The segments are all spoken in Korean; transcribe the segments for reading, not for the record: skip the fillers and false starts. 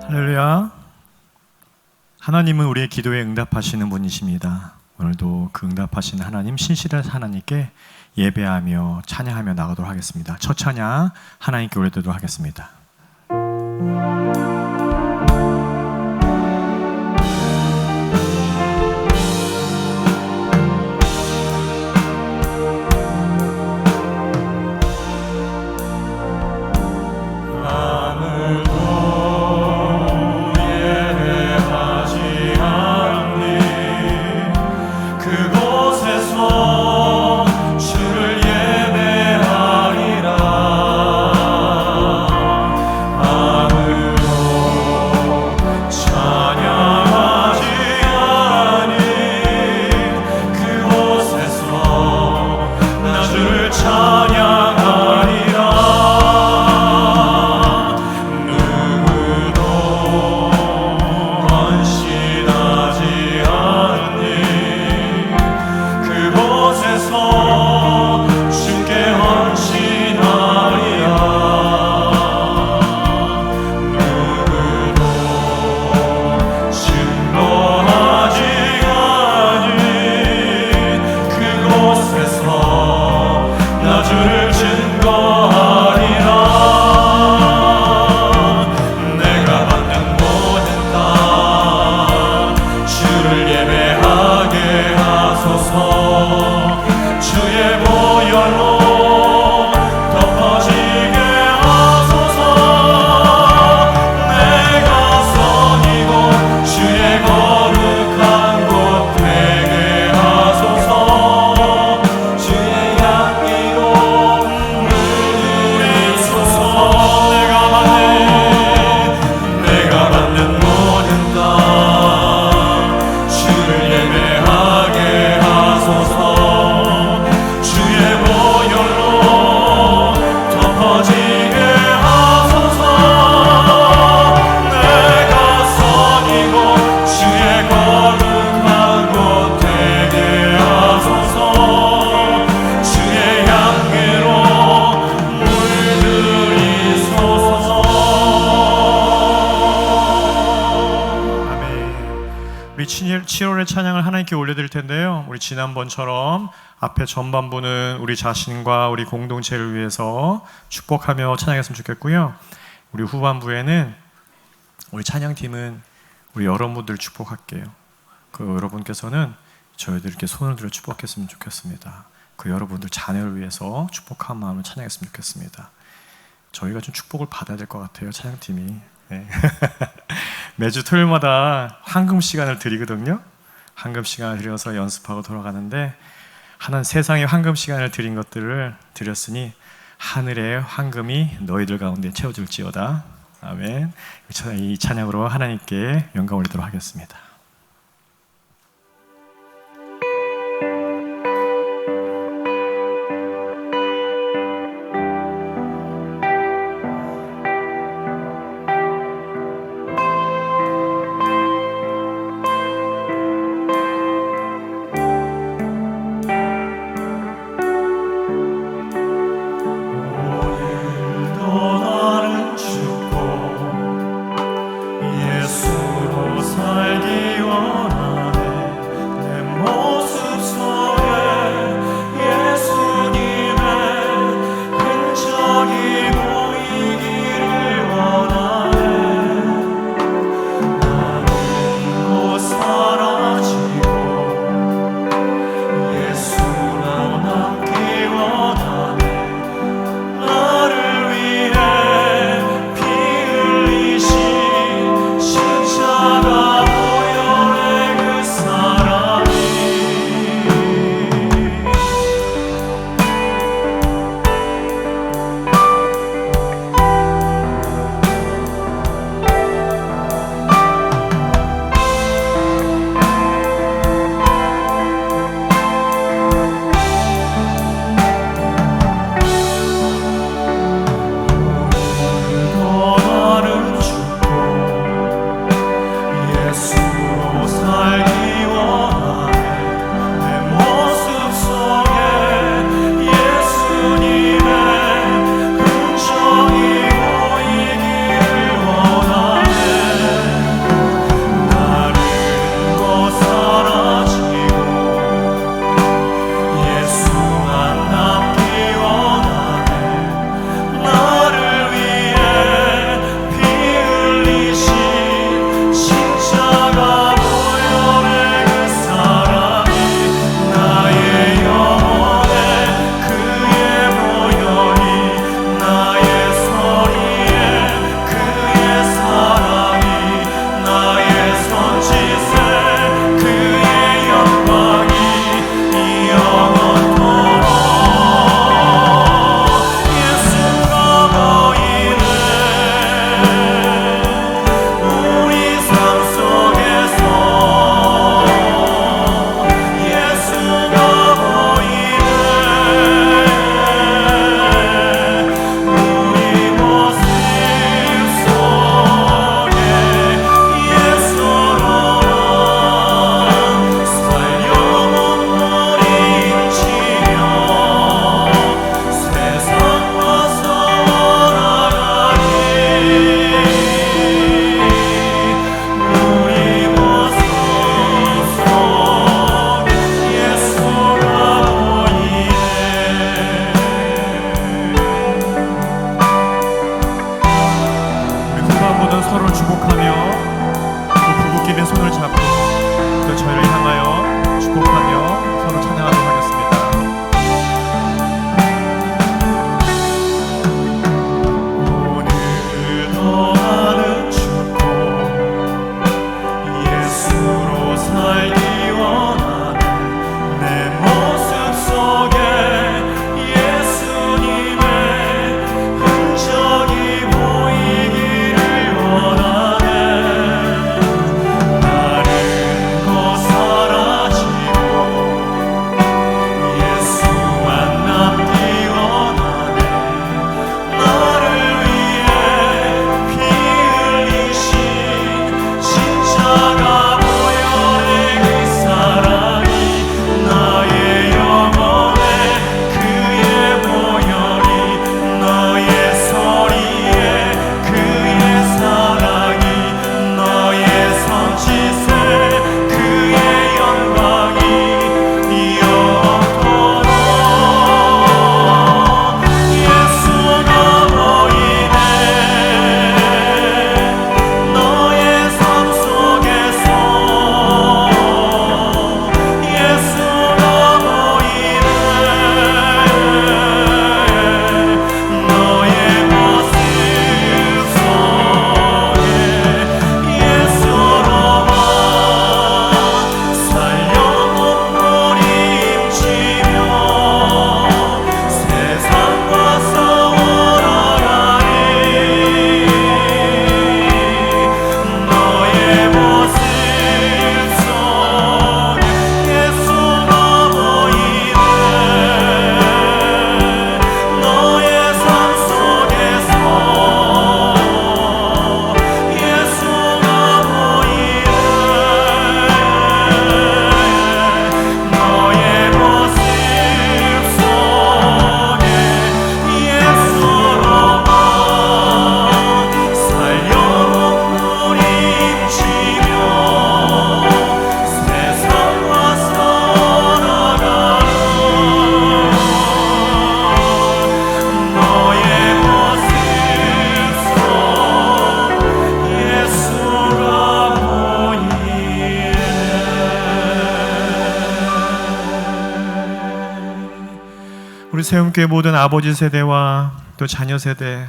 할렐루야. 하나님은 우리의 기도에 응답하시는 분이십니다. 오늘도 그 응답하시는 하나님, 신실한 하나님께 예배하며 찬양하며 나가도록 하겠습니다. 첫 찬양 하나님께 올려드리도록 하겠습니다. 우리 7월의 찬양을 하나님께 올려드릴 텐데요, 우리 지난번처럼 앞에 전반부는 우리 자신과 우리 공동체를 위해서 축복하며 찬양했으면 좋겠고요, 우리 후반부에는 우리 찬양팀은 우리 여러분들 축복할게요. 그 여러분께서는 저희들께 손을 들어 축복했으면 좋겠습니다. 그 여러분들 자녀를 위해서 축복한 마음을 찬양했으면 좋겠습니다. 저희가 좀 축복을 받아야 될 것 같아요, 찬양팀이. 네. 매주 토요일마다 황금 시간을 드리거든요. 황금 시간을 드려서 연습하고 돌아가는데, 하나는 세상에 황금 시간을 드린 것들을 드렸으니 하늘의 황금이 너희들 가운데 채워줄지어다. 아멘. 이 찬양으로 하나님께 영광 올리도록 하겠습니다. 예수로 살기 서로를 축복하며 또 부부끼리 손을 잡고 또 저희를 향하여 축복하며 서로 찬양하도록 하겠습니다. 오늘 더하는 축복 예수로 살기 원하네. 내 모습 속에 예수님의 흔적이 보이기를 원하네. 다른 것 사라지고 예수만 남기 원하네. 나를 위해 피 흘리신 십자가 보혈의 그 사랑이 나의 영혼에 그의 보혈이 너의 소리에 그의 사랑이 너의 손짓에 그의 영광이 영원토록 예수가 보이네. 너의 삶 속에서 예수가 보이네. 너의 모습 속에 예수로만 살려 몸부림치며 세상과 싸워나가리. 너의 모습 속에 예수가 보이네. 너의 삶 속에서 예수가 보이네. 너의 모습 속에 예수로만 살려 몸부림치며 세상과 싸워나가리. 너의 모습 속 예수가 보이네. 우리 세움교회 모든 아버지 세대와 또 자녀 세대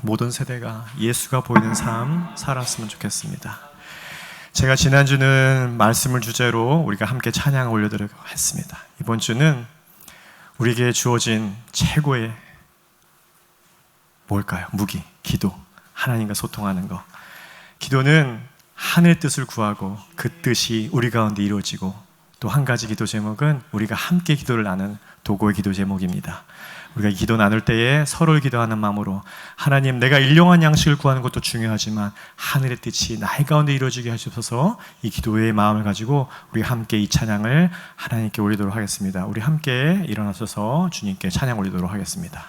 모든 세대가 예수가 보이는 삶 살았으면 좋겠습니다. 제가 지난주는 말씀을 주제로 우리가 함께 찬양을 올려드리고 했습니다. 이번 주는 우리에게 주어진 최고의 뭘까요? 무기, 기도, 하나님과 소통하는 것. 기도는 하늘의 뜻을 구하고 그 뜻이 우리 가운데 이루어지고, 또 한 가지 기도 제목은 우리가 함께 기도를 나누는 도구의 기도 제목입니다. 우리가 기도 나눌 때에 서로를 기도하는 마음으로 하나님, 내가 일용할 양식을 구하는 것도 중요하지만 하늘의 뜻이 나의 가운데 이루어지게 하시옵소서. 이 기도의 마음을 가지고 우리 함께 이 찬양을 하나님께 올리도록 하겠습니다. 우리 함께 일어나셔서 주님께 찬양 올리도록 하겠습니다.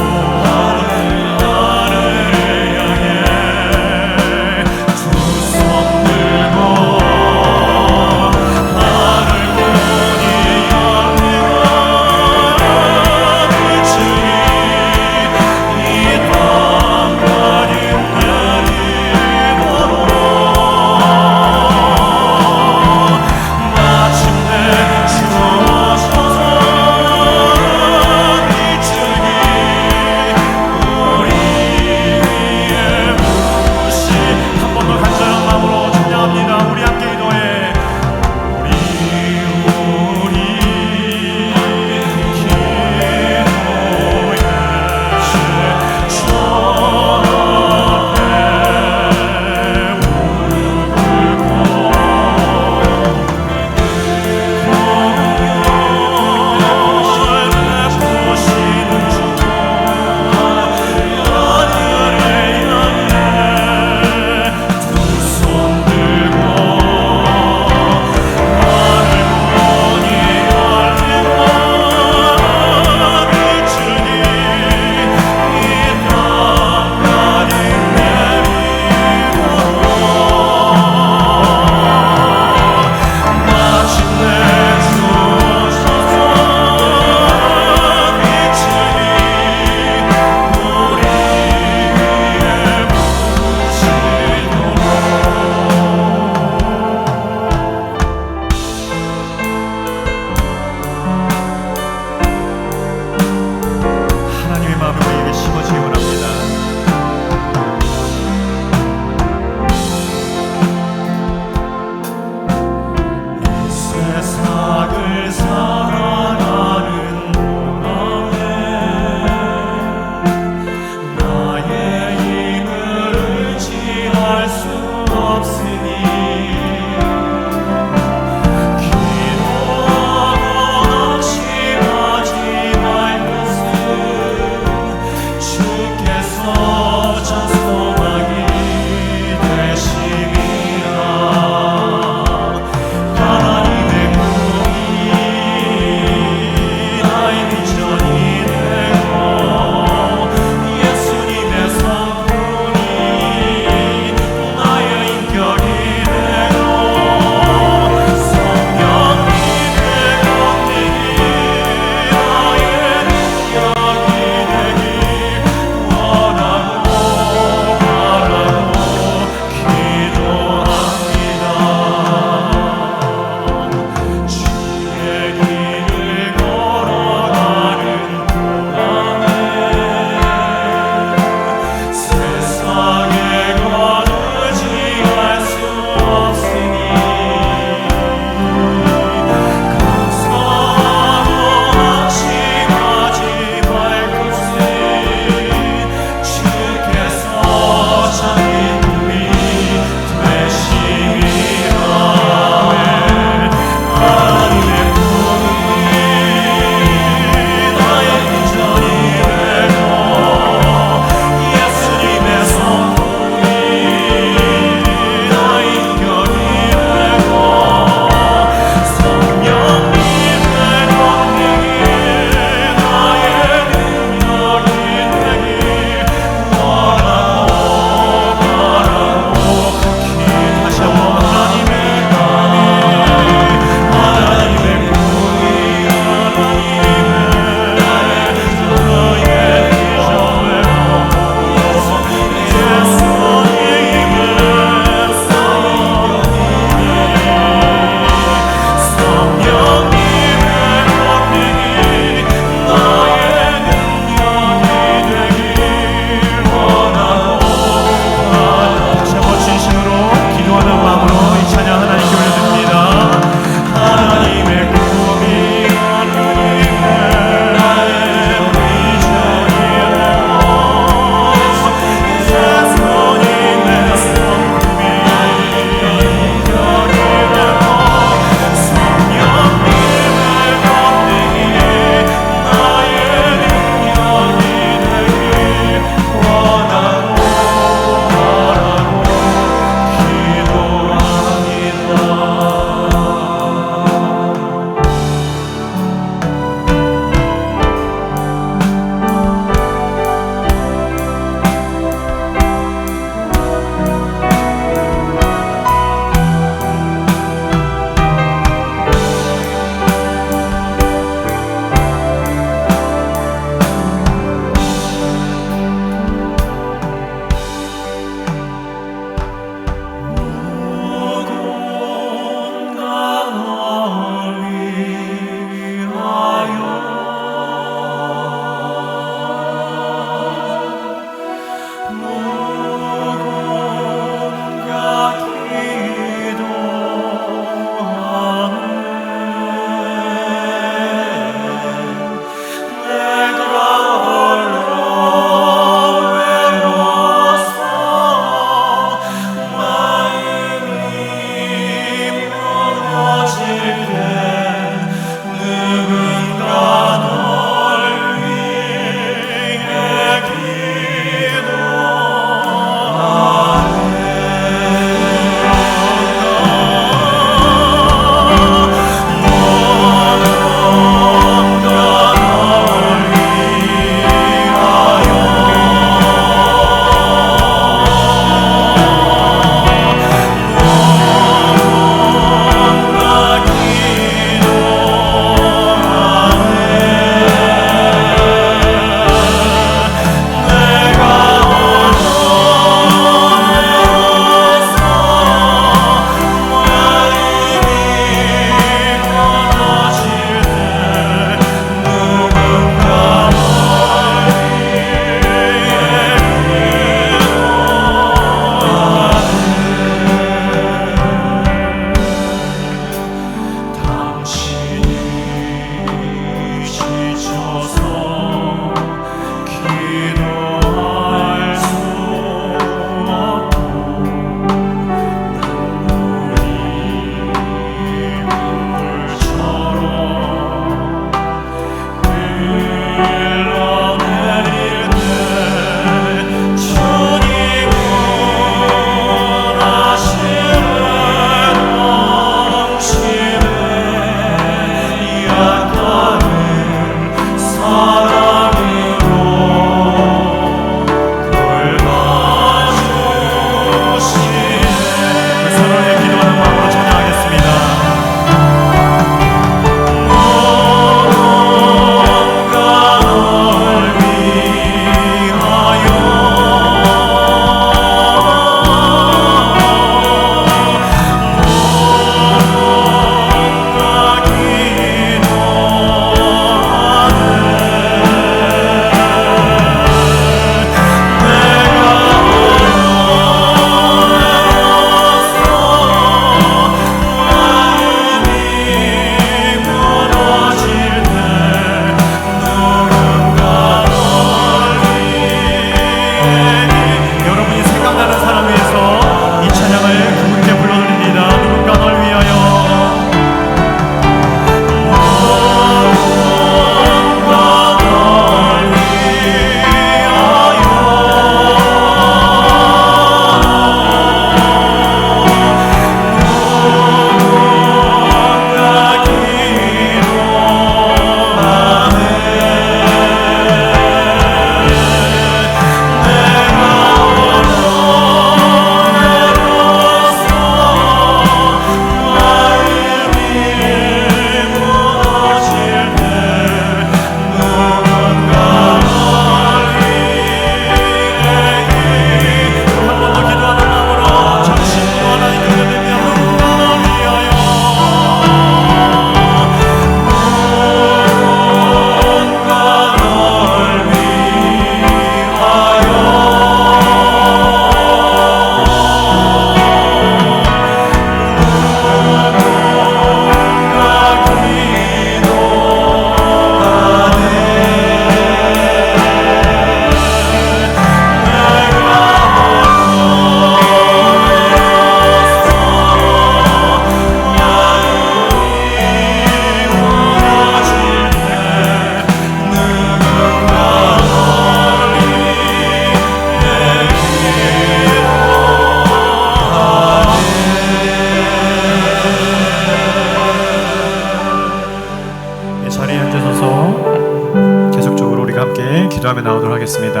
기도하며 나오도록 하겠습니다.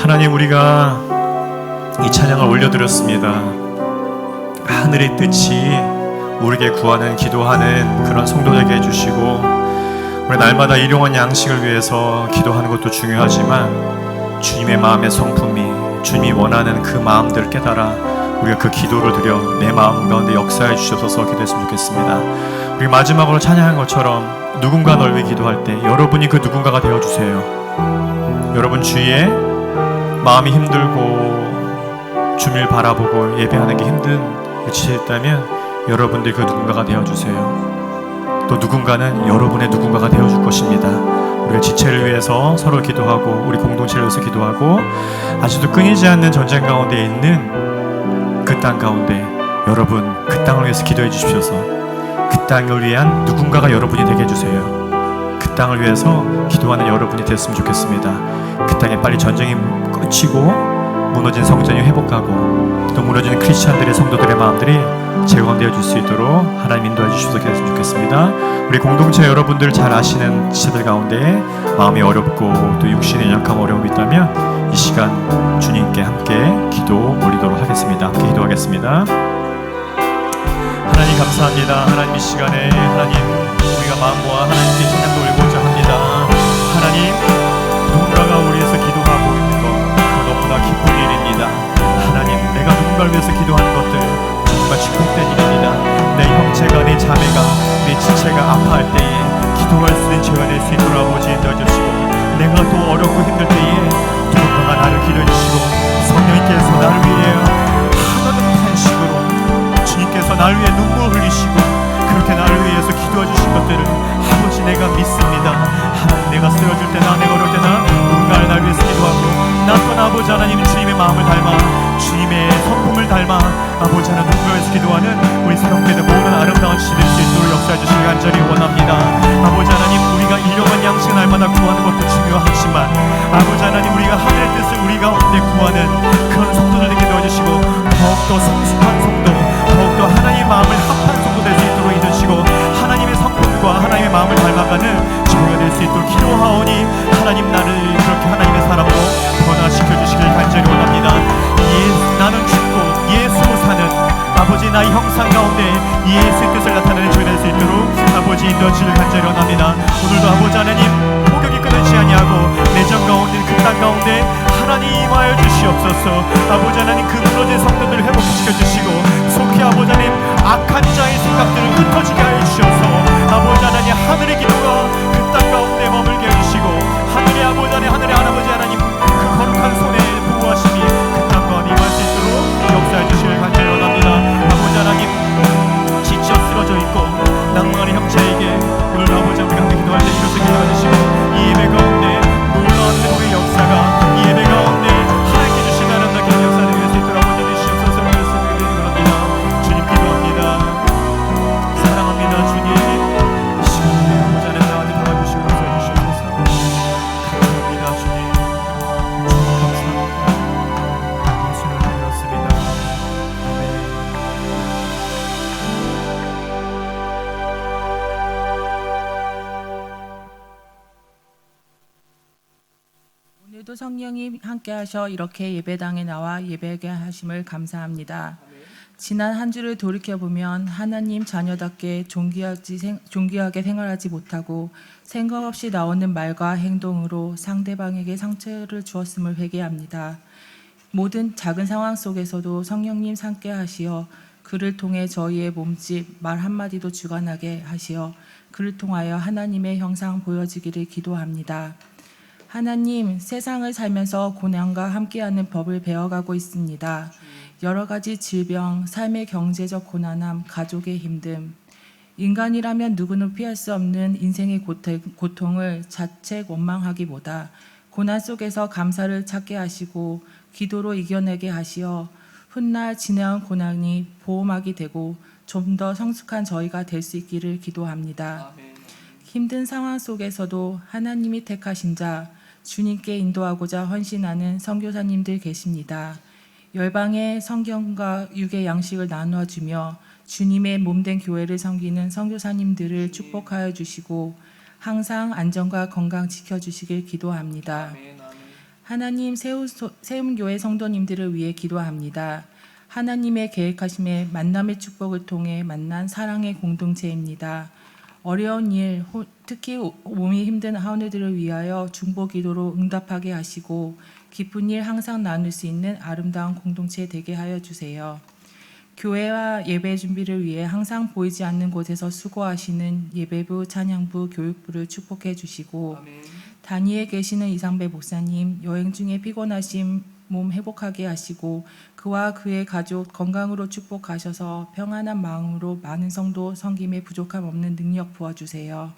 하나님, 우리가 이 찬양을 올려드렸습니다. 하늘의 뜻이 우리에게 구하는 기도하는 그런 성도되게 해주시고, 우리 날마다 일용할 양식을 위해서 기도하는 것도 중요하지만 주님의 마음의 성품이, 주님이 원하는 그 마음들을 깨달아 우리가 그 기도를 드려 내 마음 가운데 역사해 주셔서 기도했으면 좋겠습니다. 우리 마지막으로 찬양한 것처럼 누군가 널 위해 기도할 때 여러분이 그 누군가가 되어주세요. 여러분 주위에 마음이 힘들고 주님을 바라보고 예배하는 게 힘든 위치에 있다면 여러분들이 그 누군가가 되어주세요. 또 누군가는 여러분의 누군가가 되어줄 것입니다. 우리가 지체를 위해서 서로 기도하고 우리 공동체를 위해서 기도하고 아직도 끊이지 않는 전쟁 가운데 있는 그 땅 가운데 여러분 그 땅을 위해서 기도해 주십시오서 그 땅을 위한 누군가가 여러분이 되게 해주세요. 그 땅을 위해서 기도하는 여러분이 됐으면 좋겠습니다. 그 땅에 빨리 전쟁이 끝이고 무너진 성전이 회복하고 또 무너진 크리스찬들의 성도들의 마음들이 재건되어 줄 수 있도록 하나님 인도해 주셔서 기도했으면 좋겠습니다. 우리 공동체 여러분들 잘 아시는 지체들 가운데 마음이 어렵고 또 육신의 연약함 어려움이 있다면 이 시간 주님께 함께 기도 올리도록 하겠습니다. 함께 기도하겠습니다. 하나님 감사합니다. 하나님 이 시간에 하나님 우리가 마음 모아 하나님께 찬양 돌리고자 합니다. 하나님 누군가가 우리에서 기도하고 있는 것 너무나 기쁜 일입니다. 하나님 내가 누군가를 위해서 기도하는 것들 정말 축복된 일입니다. 내 형제가 내 자매가 내 지체가 아파할 때에 기도할 수 있는 죄가 될 수 있도록 아버지 인도해 주시고 내가 또 어렵고 힘들 때에 누군가가 나를 기도해 주시고 성령님께서 나를 위해 하나는 탄식으로 주님께서 나를 위해 눈물 흘리시고 그렇게 나를 위해서 기도해 주신 것들을 아버지 내가 믿습니다. 하나님 내가 쓰러질 때나 내가 어려울 때나 누군가를 나를 위해서 기도하고 나 또한 아버지 하나님 주님의 마음을 닮아 주님의 성품을 닮아 아버지 하나님 누군가를 위해서 기도하는 우리 새롭게는 모든 아름다운 시대 될 수 있도록 역사해 주시길 간절히 원합니다. 아버지 하나님 우리가 일용할 양식을 날마다 구하는 것도 중요하지만 아버지 하나님 우리가 하늘의 뜻을 우리 가운데 구하는 그런 성도들에게 도와주시고 더욱더 성숙한 성도 더욱더 하나님의 마음을 합한 성도 될 수 있도록 이루시고 하나님의 성품과 하나님의 마음을 닮아가는 저희가 될 수 있도록 기도하오니 하나님 나를 그렇게 하나님의 사람으로 변화시켜 주시길 간절히 원합니다. 나는 죽고 예수로 사는 아버지 나의 형상 가운데 예수의 뜻을 나타내는 저희 될 수 있도록 아버지 인도해 주시길 간절히 원합니다. 오늘도 아버지 하나님 폭격이 끊이지 아니하고 내정 가운데 그 땅 가운데 하나님 임하여 주시옵소서. 아버지 하나님 그 무너진 성도들을 회복시켜 주시고 속히 아버지 하나님 악한 자의 생각들을 흩어지게 하여 주셔서 아버지 하나님 하늘의 기도가 그 땅 가운데 머물게 해주시고 하늘의 아버지 하나님 하늘의 할아버지 하나님 그 거룩한 손에 보호하심이 그 땅 가운데 임할 수 있도록 역사해 주시길 간절히 원합니다. 아버지 하나님 지쳐 쓰러져 있고 낭망하는 형제에게 오늘 아버지 우리가 함께 기도할 때 이로써 기도해 주시고 이 예배 가운데 놀라운 회복의 역사가 이 예배 가운데 하나님께 주신 아름답게 역사를 위할 수 있도록 아버지 주시옵소서. 말씀을 드립니다. 주님 기도합니다. 사랑합니다. 주님 이 시간에 아버지 하나님 나한테 도와주시고 역사해 주시옵소서. 감사합니다. 주님 감사합니다. 예수를 드렸습니다. 아멘. 오늘도 성령이 함께하셔 이렇게 예배당에 나와 예배하게 하심을 감사합니다. 지난 한 주를 돌이켜보면 하나님 자녀답게 존귀하게 생활하지 못하고 생각 없이 나오는 말과 행동으로 상대방에게 상처를 주었음을 회개합니다. 모든 작은 상황 속에서도 성령님 함께하시어 그를 통해 저희의 몸짓, 말 한마디도 주관하게 하시어 그를 통하여 하나님의 형상 보여지기를 기도합니다. 하나님, 세상을 살면서 고난과 함께하는 법을 배워가고 있습니다. 여러 가지 질병, 삶의 경제적 고난함, 가족의 힘듦, 인간이라면 누구는 피할 수 없는 인생의 고통을 자책 원망하기보다 고난 속에서 감사를 찾게 하시고 기도로 이겨내게 하시어 훗날 지나온 고난이 보호막이 되고 좀 더 성숙한 저희가 될 수 있기를 기도합니다. 힘든 상황 속에서도 하나님이 택하신 자, 주님께 인도하고자 헌신하는 선교사님들 계십니다. 열방에 성경과 육의 양식을 나누어 주며 주님의 몸된 교회를 섬기는 선교사님들을 축복하여 주시고 항상 안전과 건강 지켜주시길 기도합니다. 하나님 세움교회 성도님들을 위해 기도합니다. 하나님의 계획하심의 만남의 축복을 통해 만난 사랑의 공동체입니다. 어려운 일, 특히 몸이 힘든 하원들을 위하여 중보 기도로 응답하게 하시고 기쁜 일 항상 나눌 수 있는 아름다운 공동체 되게 하여 주세요. 교회와 예배 준비를 위해 항상 보이지 않는 곳에서 수고하시는 예배부, 찬양부, 교육부를 축복해 주시고 단위에 계시는 이상배 목사님 여행 중에 피곤하심 몸 회복하게 하시고 그와 그의 가족 건강으로 축복하셔서 평안한 마음으로 많은 성도 섬김에 부족함 없는 능력 부어주세요.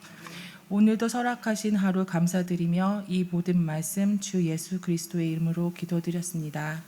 오늘도 설악하신 하루 감사드리며 이 모든 말씀 주 예수 그리스도의 이름으로 기도드렸습니다.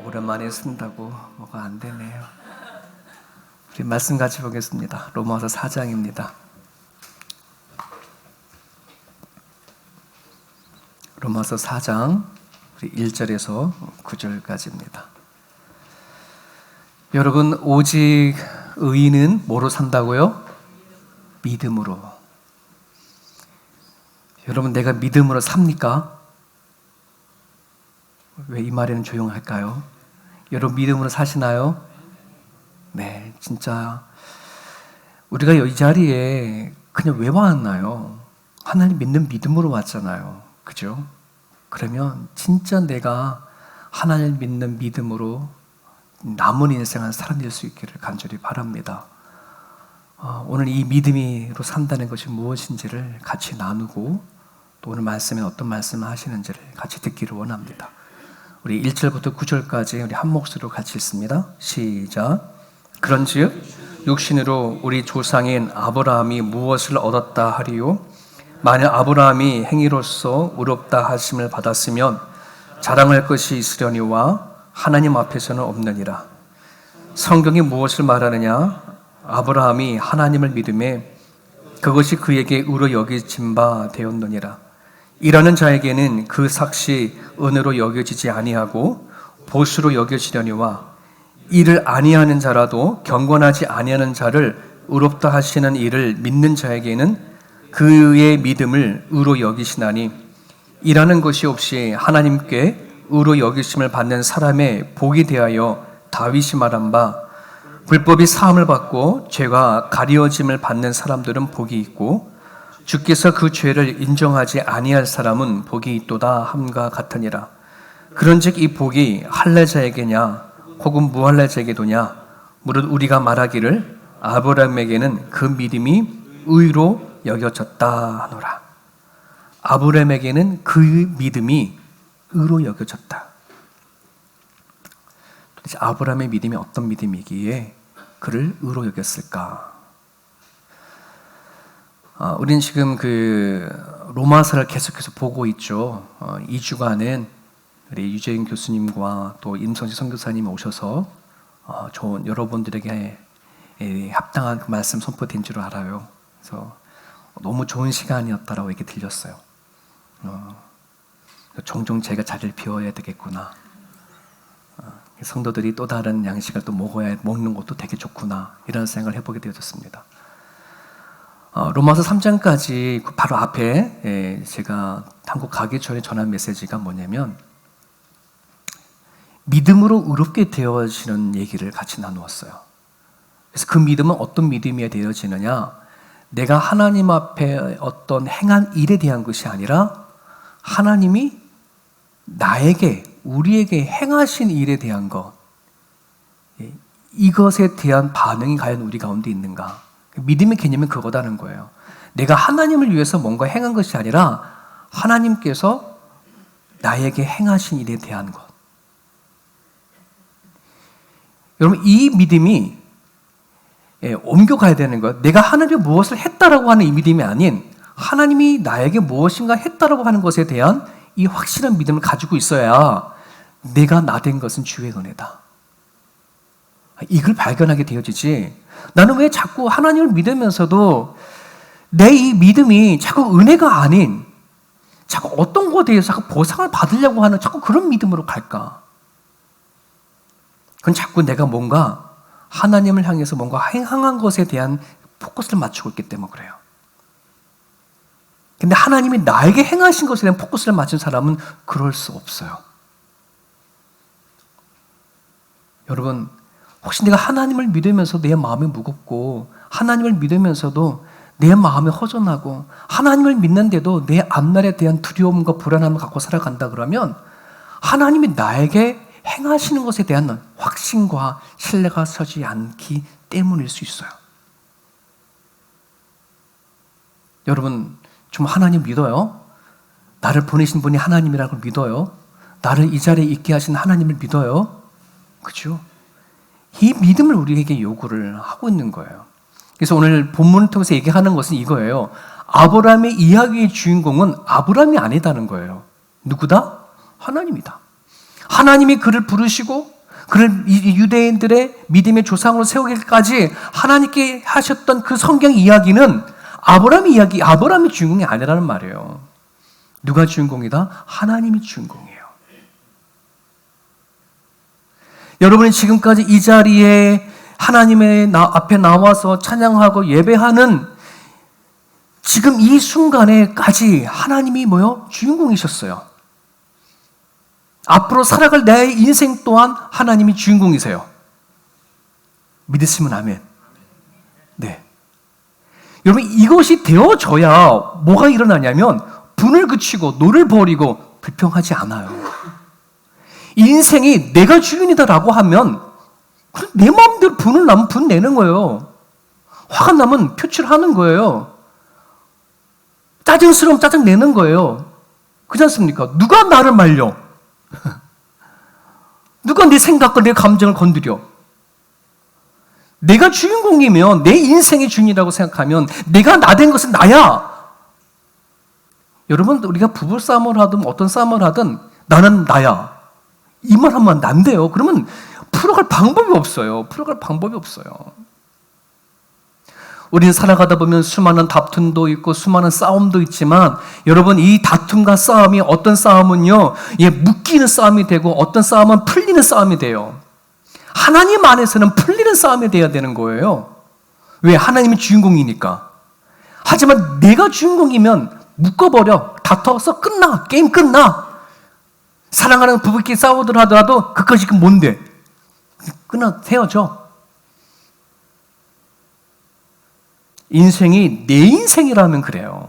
오랜만에 쓴다고 뭐가 안 되네요. 우리 말씀 같이 보겠습니다. 로마서 4장입니다. 로마서 4장 우리 1절에서 9절까지입니다. 여러분, 오직 의인은 뭐로 산다고요? 믿음으로. 여러분, 내가 믿음으로 삽니까? 왜 이 말에는 조용할까요? 여러분, 믿음으로 사시나요? 네, 진짜 우리가 이 자리에 그냥 왜 왔나요? 하나님 믿는 믿음으로 왔잖아요. 그죠? 그러면 진짜 내가 하나님 믿는 믿음으로 남은 인생을 살아낼 수 있기를 간절히 바랍니다. 오늘 이 믿음으로 산다는 것이 무엇인지를 같이 나누고 또 오늘 말씀에 어떤 말씀을 하시는지를 같이 듣기를 원합니다. 우리 1절부터 9절까지 우리 한 목소리로 같이 읽습니다. 시작. 그런즉 육신으로 우리 조상인 아브라함이 무엇을 얻었다 하리요? 만일 아브라함이 행위로서 의롭다 하심을 받았으면 자랑할 것이 있으려니와 하나님 앞에서는 없느니라. 성경이 무엇을 말하느냐? 아브라함이 하나님을 믿음에 그것이 그에게 의로 여겨진 바 되었느니라. 일하는 자에게는 그 삭시 은혜로 여겨지지 아니하고 보수로 여겨지려니와 이를 아니하는 자라도 경건하지 아니하는 자를 의롭다 하시는 이를 믿는 자에게는 그의 믿음을 의로 여기시나니 이라는 것이 없이 하나님께 의로 여기심을 받는 사람의 복이 대하여 다윗이 말한 바 불법이 사함을 받고 죄가 가리워짐을 받는 사람들은 복이 있고 주께서 그 죄를 인정하지 아니할 사람은 복이 있도다 함과 같으니라. 그런즉 이 복이 할례자에게냐 혹은 무할례자에게도냐 무릇 우리가 말하기를 아브라함에게는 그 믿음이 의로 여겨졌다 하노라. 아브라함에게는 그 믿음이 의로 여겨졌다. 도대체 아브라함의 믿음이 어떤 믿음이기에 그를 의로 여겼을까? 우리는 지금 그 로마서를 계속해서 보고 있죠. 2주간은 우리 유재인 교수님과 또 임성지 선교사님이 오셔서 좋은 여러분들에게 합당한 그 말씀 선포된 줄 알아요. 그래서 너무 좋은 시간이었다라고 얘기 들렸어요. 종종 제가 자리를 비워야 되겠구나. 성도들이 또 다른 양식을 또 먹는 것도 되게 좋구나. 이런 생각을 해보게 되어졌습니다. 로마서 3장까지 바로 앞에 제가 한국 가기 전에 전한 메시지가 뭐냐면 믿음으로 의롭게 되어지는 얘기를 같이 나누었어요. 그래서 그 믿음은 어떤 믿음이 되어지느냐? 내가 하나님 앞에 어떤 행한 일에 대한 것이 아니라 하나님이 나에게, 우리에게 행하신 일에 대한 것, 이것에 대한 반응이 과연 우리 가운데 있는가? 믿음의 개념은 그거다는 거예요. 내가 하나님을 위해서 뭔가 행한 것이 아니라 하나님께서 나에게 행하신 일에 대한 것. 여러분, 이 믿음이 옮겨가야 되는 거예요. 내가 하나님이 무엇을 했다라고 하는 이 믿음이 아닌 하나님이 나에게 무엇인가 했다라고 하는 것에 대한 이 확실한 믿음을 가지고 있어야 내가 나 된 것은 주의 은혜다. 이걸 발견하게 되어지지. 나는 왜 자꾸 하나님을 믿으면서도 내 이 믿음이 자꾸 은혜가 아닌 자꾸 어떤 것에 대해서 자꾸 보상을 받으려고 하는 자꾸 그런 믿음으로 갈까? 그건 자꾸 내가 뭔가 하나님을 향해서 뭔가 행한 것에 대한 포커스를 맞추고 있기 때문에 그래요. 근데 하나님이 나에게 행하신 것에 대한 포커스를 맞춘 사람은 그럴 수 없어요. 여러분, 혹시 내가 하나님을 믿으면서 내 마음이 무겁고 하나님을 믿으면서도 내 마음이 허전하고 하나님을 믿는데도 내 앞날에 대한 두려움과 불안함을 갖고 살아간다 그러면 하나님이 나에게 행하시는 것에 대한 확신과 신뢰가 서지 않기 때문일 수 있어요. 여러분, 좀 하나님 믿어요? 나를 보내신 분이 하나님이라고 믿어요? 나를 이 자리에 있게 하신 하나님을 믿어요? 그죠? 이 믿음을 우리에게 요구를 하고 있는 거예요. 그래서 오늘 본문을 통해서 얘기하는 것은 이거예요. 아브라함의 이야기의 주인공은 아브라함이 아니다는 거예요. 누구다? 하나님이다. 하나님이 그를 부르시고 그를 유대인들의 믿음의 조상으로 세우기까지 하나님께 하셨던 그 성경 이야기는 아브라함의 이야기, 아브라함이 주인공이 아니라는 말이에요. 누가 주인공이다? 하나님이 주인공이에요. 여러분이 지금까지 이 자리에 하나님의 앞에 나와서 찬양하고 예배하는 지금 이 순간에까지 하나님이 뭐요? 주인공이셨어요. 앞으로 살아갈 내 인생 또한 하나님이 주인공이세요. 믿으시면 아멘. 네. 여러분, 이것이 되어져야 뭐가 일어나냐면 분을 그치고 노를 버리고 불평하지 않아요. 인생이 내가 주인이다라고 하면 내 마음대로 분을 나면 분 내는 거예요. 화가 나면 표출하는 거예요. 짜증스러우면 짜증 내는 거예요. 그렇지 않습니까? 누가 나를 말려? 누가 내 생각과 내 감정을 건드려? 내가 주인공이면 내 인생의 주인이라고 생각하면 내가 나 된 것은 나야. 여러분, 우리가 부부싸움을 하든 어떤 싸움을 하든 나는 나야. 이 말 하면 안 돼요. 그러면 풀어갈 방법이 없어요. 풀어갈 방법이 없어요. 우리는 살아가다 보면 수많은 다툼도 있고 수많은 싸움도 있지만 여러분, 이 다툼과 싸움이 어떤 싸움은요, 묶이는 싸움이 되고 어떤 싸움은 풀리는 싸움이 돼요. 하나님 안에서는 풀리는 싸움이 돼야 되는 거예요. 왜? 하나님이 주인공이니까. 하지만 내가 주인공이면 묶어버려. 다퉈서 끝나. 게임 끝나. 사랑하는 부부끼리 싸우더라 하더라도 그것이 뭔데? 끊어, 헤어져. 인생이 내 인생이라면 그래요.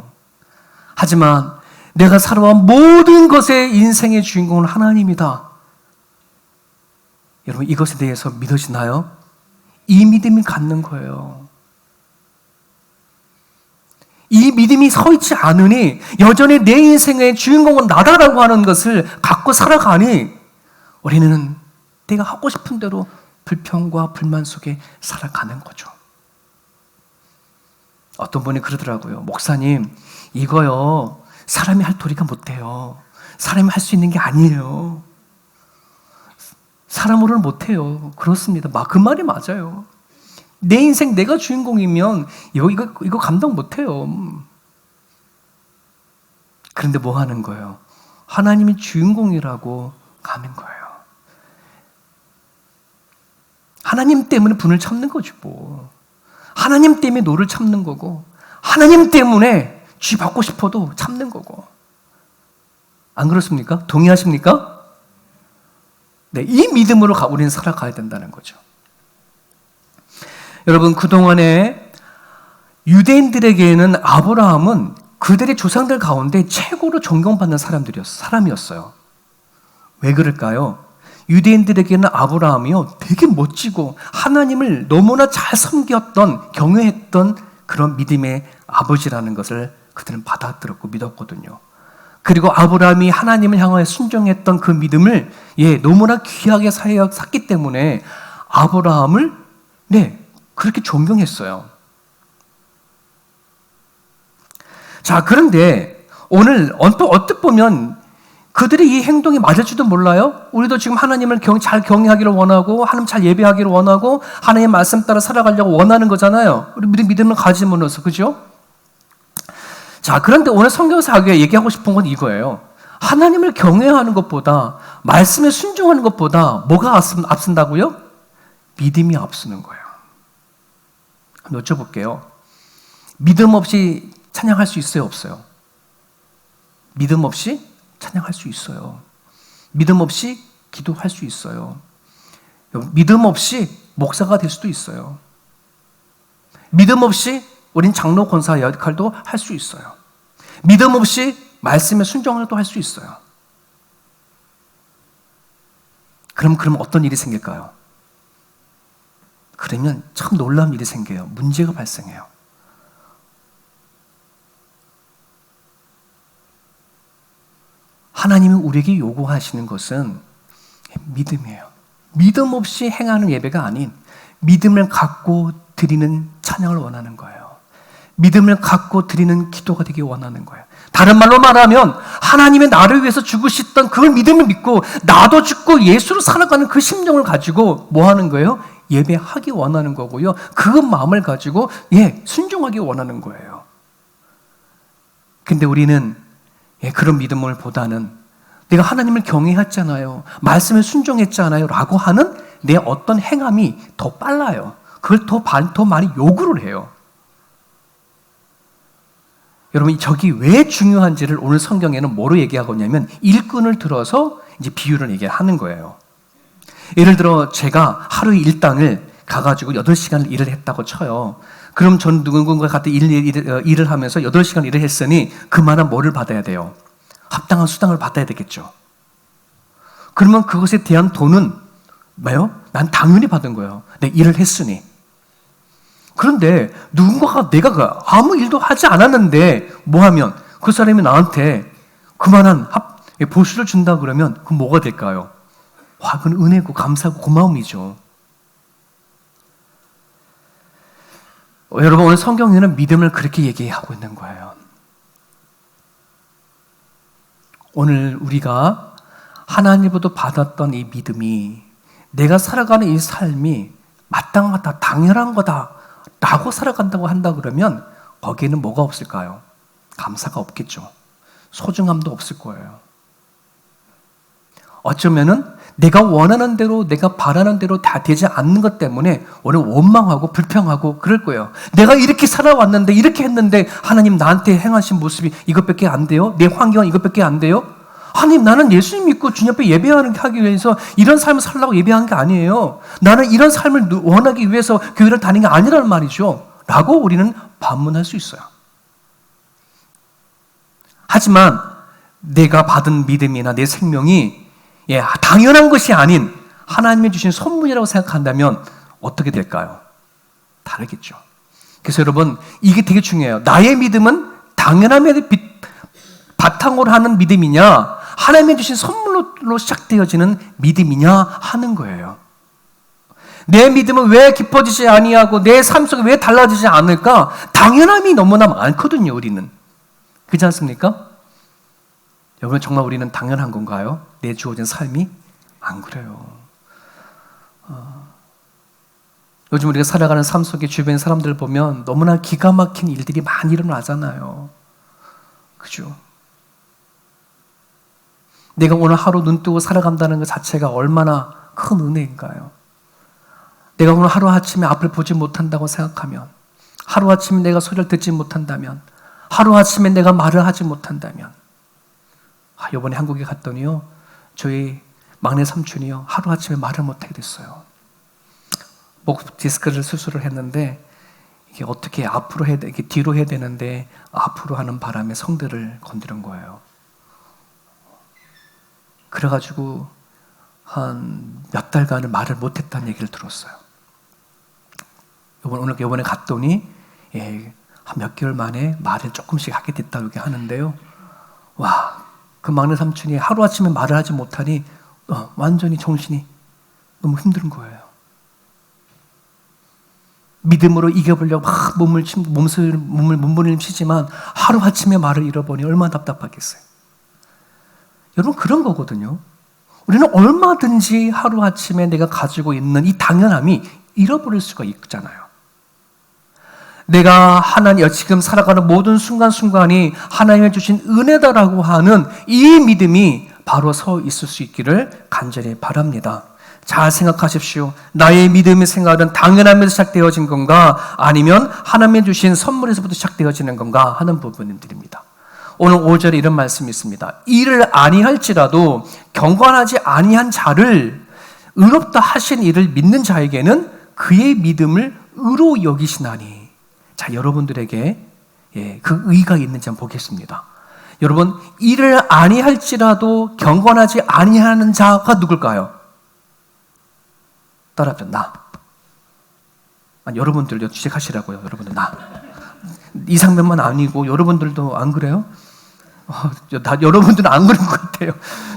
하지만 내가 살아온 모든 것의 인생의 주인공은 하나님이다. 여러분, 이것에 대해서 믿어지나요? 이 믿음이 갖는 거예요. 이 믿음이 서 있지 않으니 여전히 내 인생의 주인공은 나다라고 하는 것을 갖고 살아가니 우리는 내가 하고 싶은 대로 불평과 불만 속에 살아가는 거죠. 어떤 분이 그러더라고요. 목사님, 이거요, 사람이 할 도리가 못해요. 사람이 할 수 있는 게 아니에요. 사람으로는 못해요. 그렇습니다. 그 말이 맞아요. 내 인생 내가 주인공이면 이거 감당 못해요. 그런데 뭐 하는 거예요? 하나님이 주인공이라고 가는 거예요. 하나님 때문에 분을 참는 거지 뭐. 하나님 때문에 노를 참는 거고, 하나님 때문에 쥐 받고 싶어도 참는 거고. 안 그렇습니까? 동의하십니까? 네, 이 믿음으로 우리는 살아가야 된다는 거죠. 여러분, 그동안에 유대인들에게는 아브라함은 그들의 조상들 가운데 최고로 존경받는 사람이었어요. 왜 그럴까요? 유대인들에게는 아브라함이요, 되게 멋지고 하나님을 너무나 잘 섬겼던, 경외했던 그런 믿음의 아버지라는 것을 그들은 받아들였고 믿었거든요. 그리고 아브라함이 하나님을 향하여 순종했던 그 믿음을 너무나 귀하게 샀기 때문에 아브라함을 그렇게 존경했어요. 자, 그런데 오늘 언뜻 보면 그들의 이 행동이 맞을지도 몰라요. 우리도 지금 하나님을 잘 경외하기를 원하고 하나님 잘 예배하기를 원하고 하나님의 말씀 따라 살아가려고 원하는 거잖아요. 우리 믿음을 가짐으로써, 그죠? 자, 그런데 오늘 성경에서 얘기하고 싶은 건 이거예요. 하나님을 경외하는 것보다, 말씀에 순종하는 것보다 뭐가 앞선다고요? 믿음이 앞서는 거예요. 한번 여쭤볼게요. 믿음 없이 찬양할 수 있어요, 없어요? 믿음 없이 찬양할 수 있어요. 믿음 없이 기도할 수 있어요. 믿음 없이 목사가 될 수도 있어요. 믿음 없이 우린 장로 권사 역할도 할 수 있어요. 믿음 없이 말씀에 순종을 또 할 수 있어요. 그럼 어떤 일이 생길까요? 그러면 참 놀라운 일이 생겨요. 문제가 발생해요. 하나님이 우리에게 요구하시는 것은 믿음이에요. 믿음 없이 행하는 예배가 아닌 믿음을 갖고 드리는 찬양을 원하는 거예요. 믿음을 갖고 드리는 기도가 되기 원하는 거예요. 다른 말로 말하면 하나님이 나를 위해서 죽으셨던 그 믿음을 믿고 나도 죽고 예수로 살아가는 그 심정을 가지고 뭐 하는 거예요? 예배하기 원하는 거고요. 그 마음을 가지고 순종하기 원하는 거예요. 근데 우리는 그런 믿음을 보다는 내가 하나님을 경외했잖아요, 말씀을 순종했잖아요 라고 하는 내 어떤 행함이 더 빨라요. 그걸 더 많이 요구를 해요. 여러분, 저기 왜 중요한지를 오늘 성경에는 뭐로 얘기하고 있냐면 일꾼을 들어서 이제 비유를 얘기하는 거예요. 예를 들어 제가 하루 일당을 가가지고 8시간을 일을 했다고 쳐요. 그럼 전 누군가 같은 일을 하면서 8시간 일을 했으니 그만한 뭐를 받아야 돼요? 합당한 수당을 받아야 되겠죠. 그러면 그것에 대한 돈은 뭐예요? 난 당연히 받은 거예요. 내 일을 했으니. 그런데 누군가가 내가 아무 일도 하지 않았는데 뭐 하면 그 사람이 나한테 그만한 보수를 준다 그러면 그건 뭐가 될까요? 그건 은혜고 감사하고 고마움이죠. 여러분, 오늘 성경에는 믿음을 그렇게 얘기하고 있는 거예요. 오늘 우리가 하나님으로부터 받았던 이 믿음이 내가 살아가는 이 삶이 마땅하다, 당연한 거다 라고 살아간다고 한다 그러면 거기에는 뭐가 없을까요? 감사가 없겠죠. 소중함도 없을 거예요. 어쩌면은 내가 원하는 대로, 내가 바라는 대로 다 되지 않는 것 때문에 오늘 원망하고 불평하고 그럴 거예요. 내가 이렇게 살아왔는데, 이렇게 했는데 하나님 나한테 행하신 모습이 이것밖에 안 돼요? 내 환경은 이것밖에 안 돼요? 하나님, 나는 예수님 믿고 주님 앞에 예배하기 위해서 이런 삶을 살려고 예배한 게 아니에요. 나는 이런 삶을 원하기 위해서 교회를 다니는 게 아니라는 말이죠. 라고 우리는 반문할 수 있어요. 하지만 내가 받은 믿음이나 내 생명이 당연한 것이 아닌 하나님이 주신 선물이라고 생각한다면 어떻게 될까요? 다르겠죠. 그래서 여러분, 이게 되게 중요해요. 나의 믿음은 당연함에 바탕으로 하는 믿음이냐, 하나님이 주신 선물로 시작되어지는 믿음이냐 하는 거예요. 내 믿음은 왜 깊어지지 아니하고 내 삶 속에 왜 달라지지 않을까? 당연함이 너무나 많거든요, 우리는. 그렇지 않습니까? 여러분, 정말 우리는 당연한 건가요? 내 주어진 삶이? 안 그래요. 요즘 우리가 살아가는 삶 속에 주변 사람들 보면 너무나 기가 막힌 일들이 많이 일어나잖아요. 그죠? 내가 오늘 하루 눈 뜨고 살아간다는 것 자체가 얼마나 큰 은혜인가요? 내가 오늘 하루아침에 앞을 보지 못한다고 생각하면, 하루아침에 내가 소리를 듣지 못한다면, 하루아침에 내가 말을 하지 못한다면, 이번에 한국에 갔더니요, 저희 막내 삼촌이요, 하루아침에 말을 못하게 됐어요. 목 디스크를 수술을 했는데 이게 어떻게 앞으로 해야 돼, 이게 뒤로 해야 되는데 앞으로 하는 바람에 성대를 건드린 거예요. 그래가지고 한 몇 달간은 말을 못했다는 얘기를 들었어요. 이번에 갔더니 한 몇 개월 만에 말을 조금씩 하게 됐다고 이렇게 하는데요. 와, 그 막내 삼촌이 하루아침에 말을 하지 못하니 완전히 정신이 너무 힘든 거예요. 믿음으로 이겨보려고 막 몸부림을 치지만 하루아침에 말을 잃어보니 얼마나 답답하겠어요. 여러분, 그런 거거든요. 우리는 얼마든지 하루아침에 내가 가지고 있는 이 당연함이 잃어버릴 수가 있잖아요. 내가 지금 살아가는 모든 순간순간이 하나님의 주신 은혜다라고 하는 이 믿음이 바로 서 있을 수 있기를 간절히 바랍니다. 잘 생각하십시오. 나의 믿음의 생활은 당연함에서 시작되어진 건가, 아니면 하나님의 주신 선물에서부터 시작되어지는 건가 하는 부분들입니다. 오늘 5절에 이런 말씀이 있습니다. 이를 아니할지라도 경건하지 아니한 자를 의롭다 하신 이를 믿는 자에게는 그의 믿음을 의로 여기시나니. 자, 여러분들에게 그 의가 있는지 한번 보겠습니다. 여러분, 이를 아니할지라도 경건하지 아니하는 자가 누굴까요? 따라합시다. 나. 아니, 여러분들도 지적하시라고요. 여러분들 나. 이상면만 아니고 여러분들도 안 그래요? 여러분들은 안 그런 것 같아요.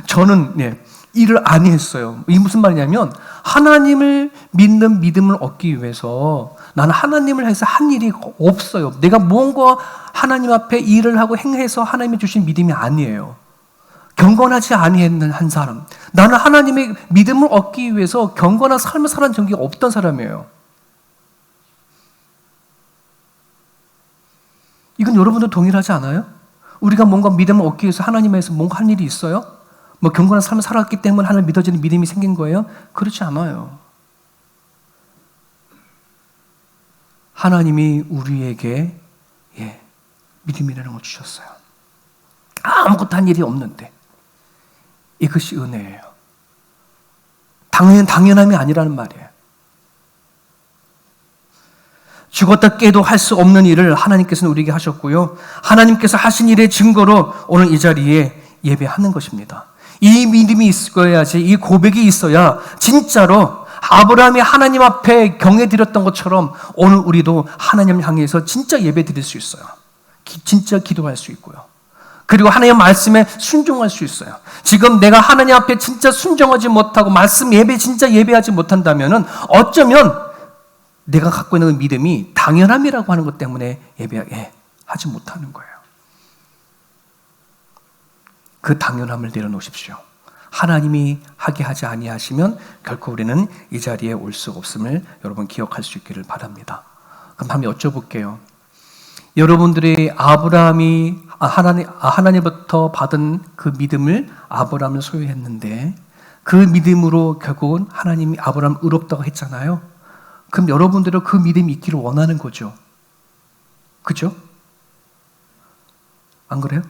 저는 일을 안 했어요. 이게 무슨 말이냐면, 하나님을 믿는 믿음을 얻기 위해서 나는 하나님을 해서 한 일이 없어요. 내가 뭔가 하나님 앞에 일을 하고 행해서 하나님이 주신 믿음이 아니에요. 경건하지 아니했는 한 사람. 나는 하나님의 믿음을 얻기 위해서 경건한 삶을 살아온 적이 없던 사람이에요. 이건 여러분도 동일하지 않아요? 우리가 뭔가 믿음을 얻기 위해서 하나님에서 뭔가 한 일이 있어요? 뭐 경건한 삶을 살았기 때문에 하나님 믿어지는 믿음이 생긴 거예요? 그렇지 않아요. 하나님이 우리에게 믿음이라는 걸 주셨어요. 아무것도 한 일이 없는데 이것이 은혜예요. 당연함이 아니라는 말이에요. 죽었다 깨도 할 수 없는 일을 하나님께서는 우리에게 하셨고요. 하나님께서 하신 일의 증거로 오늘 이 자리에 예배하는 것입니다. 이 믿음이 있어야지, 이 고백이 있어야 진짜로 아브라함이 하나님 앞에 경외드렸던 것처럼 오늘 우리도 하나님을 향해서 진짜 예배 드릴 수 있어요. 진짜 기도할 수 있고요. 그리고 하나님의 말씀에 순종할 수 있어요. 지금 내가 하나님 앞에 진짜 순종하지 못하고 말씀 진짜 예배하지 못한다면은 어쩌면 내가 갖고 있는 믿음이 당연함이라고 하는 것 때문에 예배하지 못하는 거예요. 그 당연함을 내려놓으십시오. 하나님이 하게 하지 아니하시면 결코 우리는 이 자리에 올 수 없음을 여러분 기억할 수 있기를 바랍니다. 그럼 한번 여쭤볼게요. 여러분들이 하나님부터 받은 그 믿음을 아브라함을 소유했는데 그 믿음으로 결국은 하나님이 아브라함 의롭다고 했잖아요. 그럼 여러분들은 그 믿음이 있기를 원하는 거죠. 그죠? 안 그래요?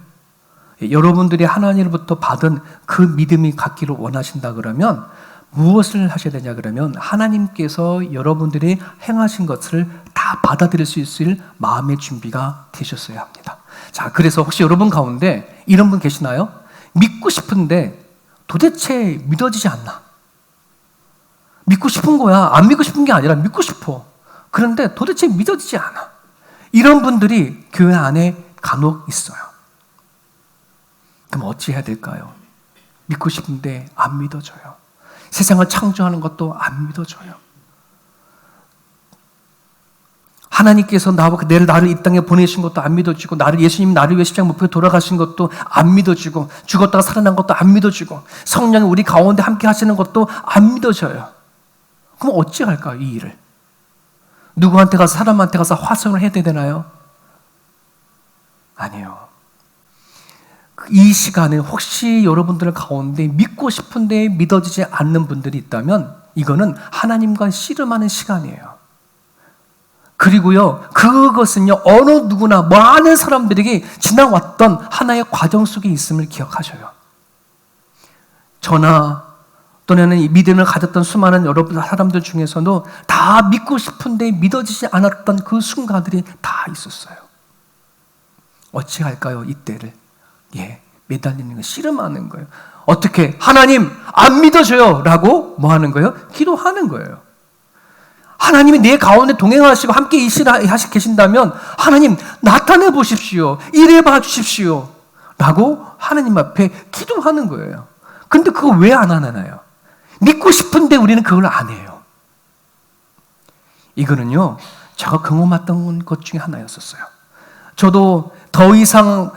여러분들이 하나님으로부터 받은 그 믿음이 갖기를 원하신다 그러면 무엇을 하셔야 되냐 그러면 하나님께서 여러분들이 행하신 것을 다 받아들일 수 있을 마음의 준비가 되셨어야 합니다. 자, 그래서 혹시 여러분 가운데 이런 분 계시나요? 믿고 싶은데 도대체 믿어지지 않나? 믿고 싶은 거야. 안 믿고 싶은 게 아니라 믿고 싶어. 그런데 도대체 믿어지지 않아. 이런 분들이 교회 안에 간혹 있어요. 그럼 어찌 해야 될까요? 믿고 싶은데 안 믿어져요. 세상을 창조하는 것도 안 믿어져요. 하나님께서 나를 이 땅에 보내신 것도 안 믿어지고, 예수님이 나를 위해 십자가 못 박혀 돌아가신 것도 안 믿어지고, 죽었다가 살아난 것도 안 믿어지고, 성령이 우리 가운데 함께 하시는 것도 안 믿어져요. 그럼 어찌 할까요, 이 일을? 누구한테 가서, 사람한테 가서 화성을 해야 되나요? 아니에요. 이 시간에 혹시 여러분들 가운데 믿고 싶은데 믿어지지 않는 분들이 있다면 이거는 하나님과 씨름하는 시간이에요. 그리고요, 그것은요, 어느 누구나 많은 사람들에게 지나왔던 하나의 과정 속에 있음을 기억하셔요. 저나 또는 이 믿음을 가졌던 수많은 여러분 사람들 중에서도 다 믿고 싶은데 믿어지지 않았던 그 순간들이 다 있었어요. 어찌 할까요, 이때를? 매달리는 거, 씨름하는 거예요. 어떻게? 하나님, 안 믿어져요. 라고 뭐 하는 거예요? 기도하는 거예요. 하나님이 내 가운데 동행하시고 함께 계신다면 하나님 나타내 보십시오. 일해봐 주십시오. 라고 하나님 앞에 기도하는 거예요. 근데 그거 왜 안 하나요? 믿고 싶은데 우리는 그걸 안 해요. 이거는요, 제가 경험했던 것 중에 하나였었어요. 저도 더 이상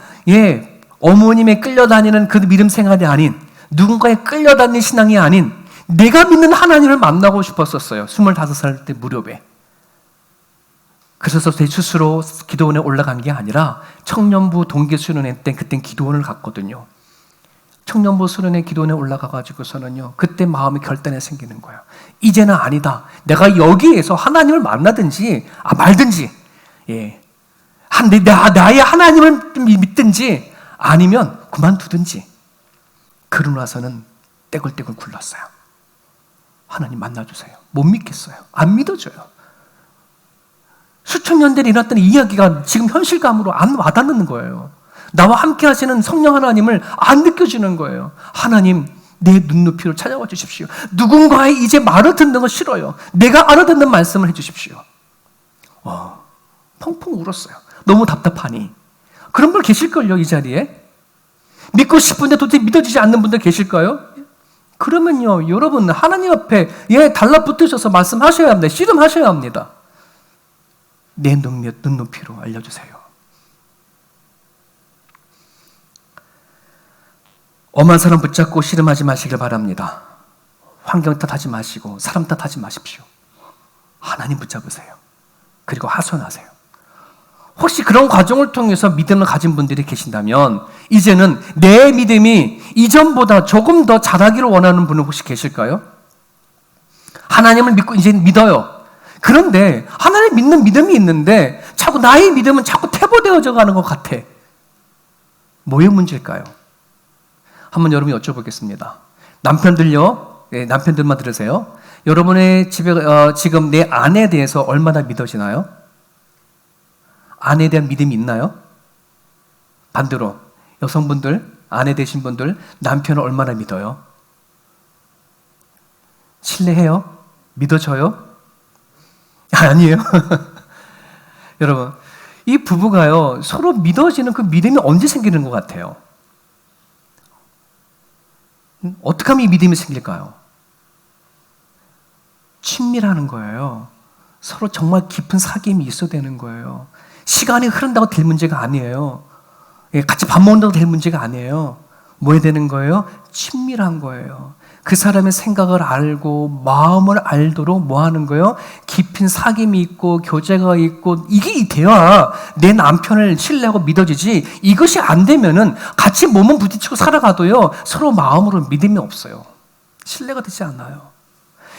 어머님의 끌려다니는 그 믿음 생활이 아닌, 누군가의 끌려다니는 신앙이 아닌 내가 믿는 하나님을 만나고 싶었었어요. 25살 때 무렵에. 그래서 제 스스로 기도원에 올라간 게 아니라 청년부 동계수련회 때 그땐 기도원을 갔거든요. 청년부 수련회 기도원에 올라가가지고서는요, 그때 마음의 결단이 생기는 거예요. 이제는 아니다. 내가 여기에서 하나님을 만나든지 말든지, 나의 하나님을 믿든지 아니면 그만두든지. 그러고 나서는 떼굴떼굴 굴렀어요. 하나님 만나주세요. 못 믿겠어요. 안 믿어져요. 수천 년 전에 일어났던 이야기가 지금 현실감으로 안 와닿는 거예요. 나와 함께 하시는 성령 하나님을 안 느껴지는 거예요. 하나님, 내 눈높이로 찾아와 주십시오. 누군가의 이제 말을 듣는 거 싫어요. 내가 알아듣는 말씀을 해주십시오. 펑펑 울었어요. 너무 답답하니. 그런 분 계실걸요, 이 자리에? 믿고 싶은데 도대체 믿어지지 않는 분들 계실까요? 그러면요, 여러분 하나님 앞에 달라붙으셔서 말씀하셔야 합니다. 씨름하셔야 합니다. 내 눈높이로 알려주세요. 엄한 사람 붙잡고 씨름하지 마시길 바랍니다. 환경 탓하지 마시고 사람 탓하지 마십시오. 하나님 붙잡으세요. 그리고 하소연하세요. 혹시 그런 과정을 통해서 믿음을 가진 분들이 계신다면 이제는 내 믿음이 이전보다 조금 더 자라기를 원하는 분은 혹시 계실까요? 하나님을 믿고 이제 믿어요. 그런데 하나님 믿는 믿음이 있는데 자꾸 나의 믿음은 자꾸 퇴보되어져 가는 것 같아. 뭐의 문제일까요? 한번 여러분이 여쭤보겠습니다. 남편들요, 남편들만 들으세요. 여러분의 집에 지금 내 아내에 대해서 얼마나 믿어지나요? 아내에 대한 믿음이 있나요? 반대로 여성분들, 아내 되신 분들, 남편을 얼마나 믿어요? 신뢰해요? 믿어져요? 아니에요. 여러분, 이 부부가요, 서로 믿어지는 그 믿음이 언제 생기는 것 같아요? 어떻게 하면 이 믿음이 생길까요? 친밀하는 거예요. 서로 정말 깊은 사귐이 있어야 되는 거예요. 시간이 흐른다고 될 문제가 아니에요. 같이 밥 먹는다고 될 문제가 아니에요. 뭐 해야 되는 거예요? 친밀한 거예요. 그 사람의 생각을 알고 마음을 알도록 뭐 하는 거예요? 깊은 사귐이 있고 교제가 있고 이게 돼야 내 남편을 신뢰하고 믿어지지. 이것이 안 되면은 같이 몸은 부딪히고 살아가도요 서로 마음으로 믿음이 없어요. 신뢰가 되지 않아요.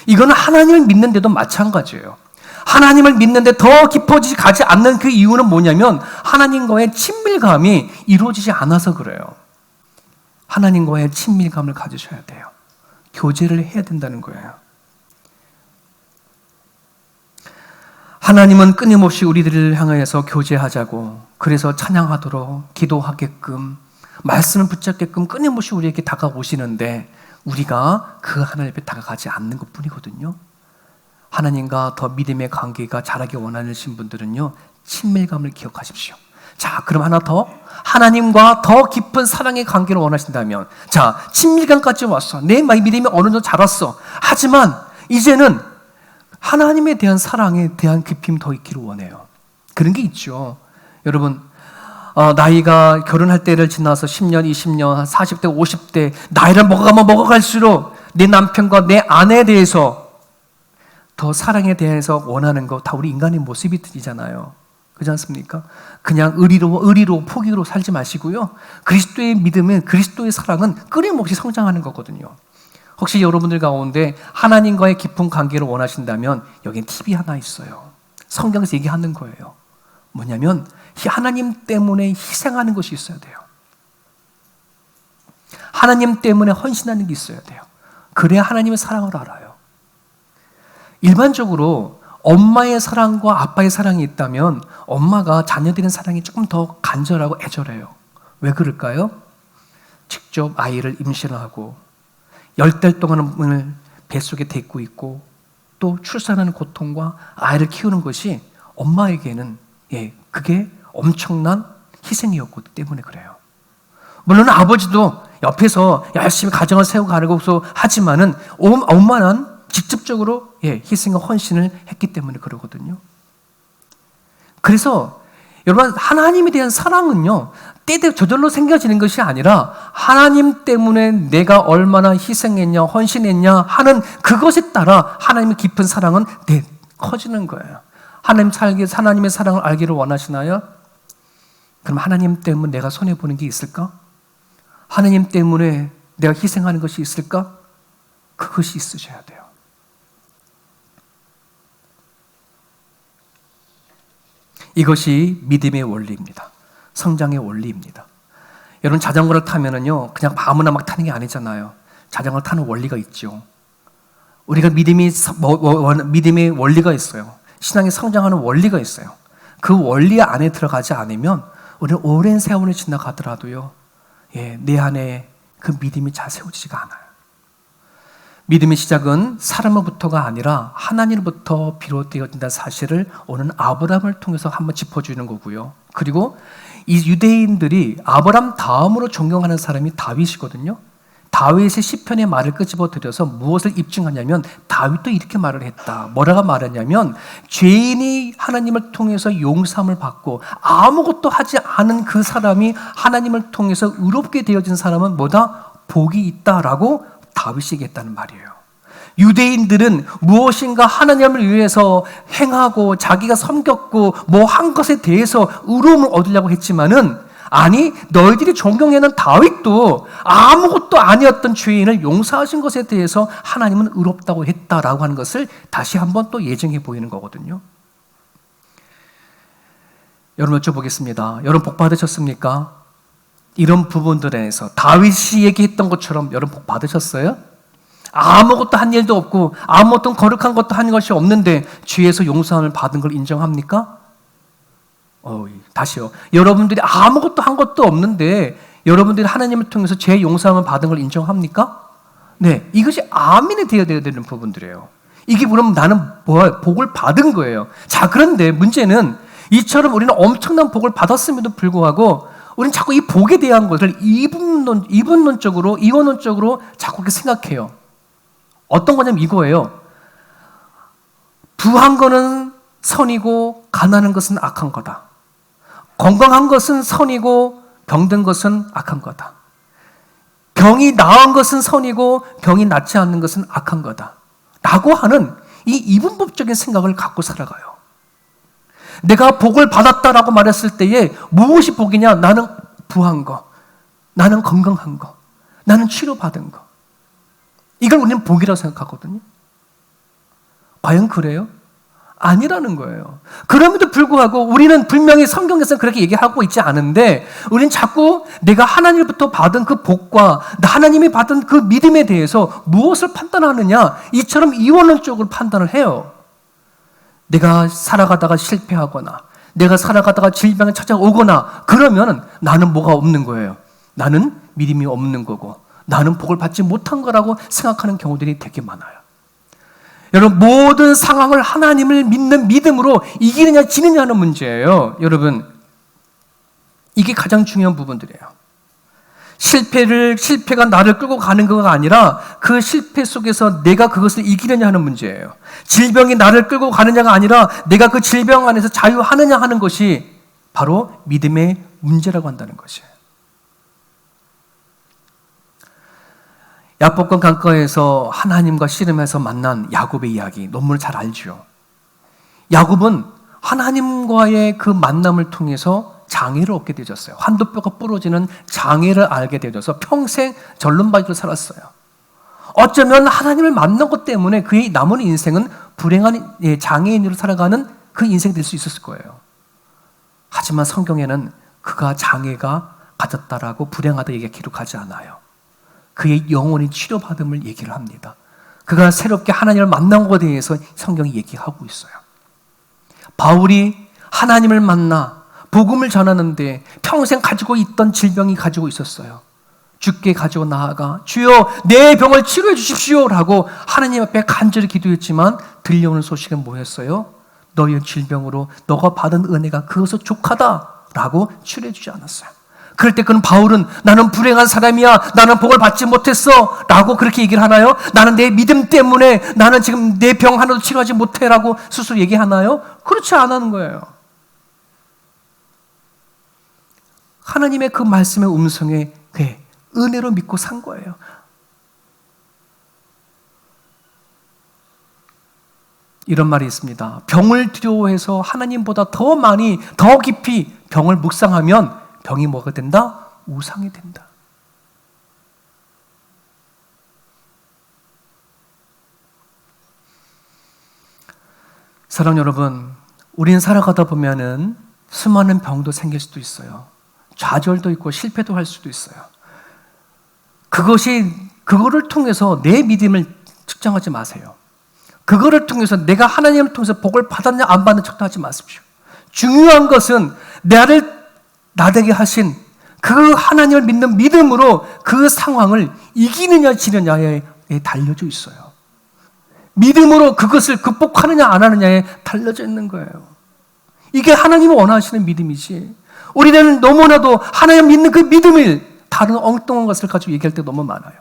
이거는 하나님을 믿는데도 마찬가지예요. 하나님을 믿는데 더 깊어지지 가지 않는 그 이유는 뭐냐면 하나님과의 친밀감이 이루어지지 않아서 그래요. 하나님과의 친밀감을 가지셔야 돼요. 교제를 해야 된다는 거예요. 하나님은 끊임없이 우리들을 향하여서 교제하자고, 그래서 찬양하도록 기도하게끔, 말씀을 붙잡게끔 끊임없이 우리에게 다가오시는데 우리가 그 하나님 앞에 다가가지 않는 것뿐이거든요. 하나님과 더 믿음의 관계가 자라기 원하시는 분들은요, 친밀감을 기억하십시오. 자, 그럼 하나 더. 하나님과 더 깊은 사랑의 관계를 원하신다면, 자, 친밀감까지 왔어. 내 믿음이 어느 정도 자랐어. 하지만 이제는 하나님에 대한 사랑에 대한 깊임이 더 있기를 원해요. 그런 게 있죠. 여러분, 나이가 결혼할 때를 지나서 10년, 20년, 40대, 50대 나이를 먹어가면 먹어갈수록 내 남편과 내 아내에 대해서 더 사랑에 대해서 원하는 거 다 우리 인간의 모습이잖아요. 그렇지 않습니까? 그냥 의리로 포기로 살지 마시고요. 그리스도의 믿음은, 그리스도의 사랑은 끊임없이 성장하는 거거든요. 혹시 여러분들 가운데 하나님과의 깊은 관계를 원하신다면 여기엔 팁이 하나 있어요. 성경에서 얘기하는 거예요. 뭐냐면 하나님 때문에 희생하는 것이 있어야 돼요. 하나님 때문에 헌신하는 게 있어야 돼요. 그래야 하나님의 사랑을 알아요. 일반적으로 엄마의 사랑과 아빠의 사랑이 있다면 엄마가 자녀들의 사랑이 조금 더 간절하고 애절해요. 왜 그럴까요? 직접 아이를 임신하고 10달 동안을 뱃속에 데리고 있고 또 출산하는 고통과 아이를 키우는 것이 엄마에게는 그게 엄청난 희생이었기 때문에 그래요. 물론 아버지도 옆에서 열심히 가정을 세워가려고 하지만은 엄마는 직접적으로 희생과 헌신을 했기 때문에 그러거든요. 그래서 여러분, 하나님에 대한 사랑은요 때되 저절로 생겨지는 것이 아니라 하나님 때문에 내가 얼마나 희생했냐 헌신했냐 하는 그것에 따라 하나님의 깊은 사랑은 커지는 거예요. 하나님의 사랑을 알기를 원하시나요? 그럼 하나님 때문에 내가 손해보는 게 있을까? 하나님 때문에 내가 희생하는 것이 있을까? 그것이 있으셔야 돼요. 이것이 믿음의 원리입니다. 성장의 원리입니다. 여러분, 자전거를 타면은요, 그냥 아무나 막 타는 게 아니잖아요. 자전거 타는 원리가 있죠. 우리가 믿음의 원리가 있어요. 신앙이 성장하는 원리가 있어요. 그 원리 안에 들어가지 않으면 우리는 오랜 세월을 지나가더라도요, 내 안에 그 믿음이 잘 세워지지가 않아요. 믿음의 시작은 사람으로부터가 아니라 하나님으로부터 비롯되어진다는 사실을 오늘 아브라함을 통해서 한번 짚어주는 거고요. 그리고 이 유대인들이 아브라함 다음으로 존경하는 사람이 다윗이거든요. 다윗의 시편의 말을 끄집어들여서 무엇을 입증하냐면 다윗도 이렇게 말을 했다. 뭐라고 말했냐면 죄인이 하나님을 통해서 용서함을 받고 아무것도 하지 않은 그 사람이 하나님을 통해서 의롭게 되어진 사람은 뭐다? 복이 있다라고 다윗이 얘기했다는 말이에요. 유대인들은 무엇인가 하나님을 위해서 행하고 자기가 섬겼고 뭐 한 것에 대해서 의로움을 얻으려고 했지만은 아니, 너희들이 존경하는 다윗도 아무것도 아니었던 죄인을 용서하신 것에 대해서 하나님은 의롭다고 했다라고 하는 것을 다시 한번 또 예정해 보이는 거거든요. 여러분, 여쭤보겠습니다. 여러분 복 받으셨습니까? 이런 부분들에서 다윗이 얘기했던 것처럼 여러분 복 받으셨어요? 아무것도 한 일도 없고 아무것도 거룩한 것도 한 것이 없는데 주에서 용서함을 받은 걸 인정합니까? 다시요. 여러분들이 아무것도 한 것도 없는데 여러분들이 하나님을 통해서 죄 용서함을 받은 걸 인정합니까? 네, 이것이 아멘이 되어야 되는 부분들이에요. 이게 그럼 나는 복을 받은 거예요. 자, 그런데 문제는 이처럼 우리는 엄청난 복을 받았음에도 불구하고 우리는 자꾸 이 복에 대한 것을 이원론적으로 자꾸 그렇게 생각해요. 어떤 거냐면 이거예요. 부한 거는 선이고 가난한 것은 악한 거다. 건강한 것은 선이고 병든 것은 악한 거다. 병이 나은 것은 선이고 병이 낫지 않는 것은 악한 거다 라고 하는 이 이분법적인 생각을 갖고 살아가요. 내가 복을 받았다라고 말했을 때에 무엇이 복이냐? 나는 부한 거, 나는 건강한 거, 나는 치료받은 거. 이걸 우리는 복이라고 생각하거든요. 과연 그래요? 아니라는 거예요. 그럼에도 불구하고 우리는 분명히 성경에서 그렇게 얘기하고 있지 않은데 우리는 자꾸 내가 하나님부터 받은 그 복과 하나님이 받은 그 믿음에 대해서 무엇을 판단하느냐, 이처럼 이원론적으로 판단을 해요. 내가 살아가다가 실패하거나 내가 살아가다가 질병이 찾아오거나 그러면 나는 뭐가 없는 거예요. 나는 믿음이 없는 거고 나는 복을 받지 못한 거라고 생각하는 경우들이 되게 많아요. 여러분, 모든 상황을 하나님을 믿는 믿음으로 이기느냐 지느냐 하는 문제예요. 여러분, 이게 가장 중요한 부분들이에요. 실패가 나를 끌고 가는 거가 아니라 그 실패 속에서 내가 그것을 이기느냐 하는 문제예요. 질병이 나를 끌고 가느냐가 아니라 내가 그 질병 안에서 자유하느냐 하는 것이 바로 믿음의 문제라고 한다는 것이에요. 야복강 강가에서 하나님과 씨름해서 만난 야곱의 이야기, 논문을 잘 알죠. 야곱은 하나님과의 그 만남을 통해서 장애를 얻게 되었어요. 환도뼈가 부러지는 장애를 알게 되어서 평생 절름발이로 살았어요. 어쩌면 하나님을 만난 것 때문에 그의 남은 인생은 불행한 장애인으로 살아가는 그 인생이 될 수 있었을 거예요. 하지만 성경에는 그가 장애가 가졌다라고 불행하다 얘기가 기록하지 않아요. 그의 영혼이 치료받음을 얘기를 합니다. 그가 새롭게 하나님을 만난 것에 대해서 성경이 얘기하고 있어요. 바울이 하나님을 만나 복음을 전하는데 평생 가지고 있던 질병이 가지고 있었어요. 주께 가지고 나아가 주여 내 병을 치료해 주십시오라고 하나님 앞에 간절히 기도했지만 들려오는 소식은 뭐였어요? 너의 질병으로 너가 받은 은혜가 그것을 족하다라고 치료해 주지 않았어요. 그럴 때 그는 바울은 나는 불행한 사람이야, 나는 복을 받지 못했어 라고 그렇게 얘기를 하나요? 나는 내 믿음 때문에 나는 지금 내 병 하나도 치료하지 못해 라고 스스로 얘기하나요? 그렇지 않은 거예요. 하나님의 그 말씀의 음성에 은혜로 믿고 산 거예요. 이런 말이 있습니다. 병을 두려워해서 하나님보다 더 많이, 더 깊이 병을 묵상하면 병이 뭐가 된다? 우상이 된다. 사랑 여러분, 우리는 살아가다 보면은 수많은 병도 생길 수도 있어요. 좌절도 있고 실패도 할 수도 있어요. 그거를 통해서 내 믿음을 측정하지 마세요. 그거를 통해서 내가 하나님을 통해서 복을 받았냐 안 받는 척도 하지 마십시오. 중요한 것은 나를 나되게 하신 그 하나님을 믿는 믿음으로 그 상황을 이기느냐 지느냐에 달려져 있어요. 믿음으로 그것을 극복하느냐 안 하느냐에 달려져 있는 거예요. 이게 하나님이 원하시는 믿음이지. 우리는 너무나도 하나님 믿는 그 믿음을 다른 엉뚱한 것을 가지고 얘기할 때 너무 많아요.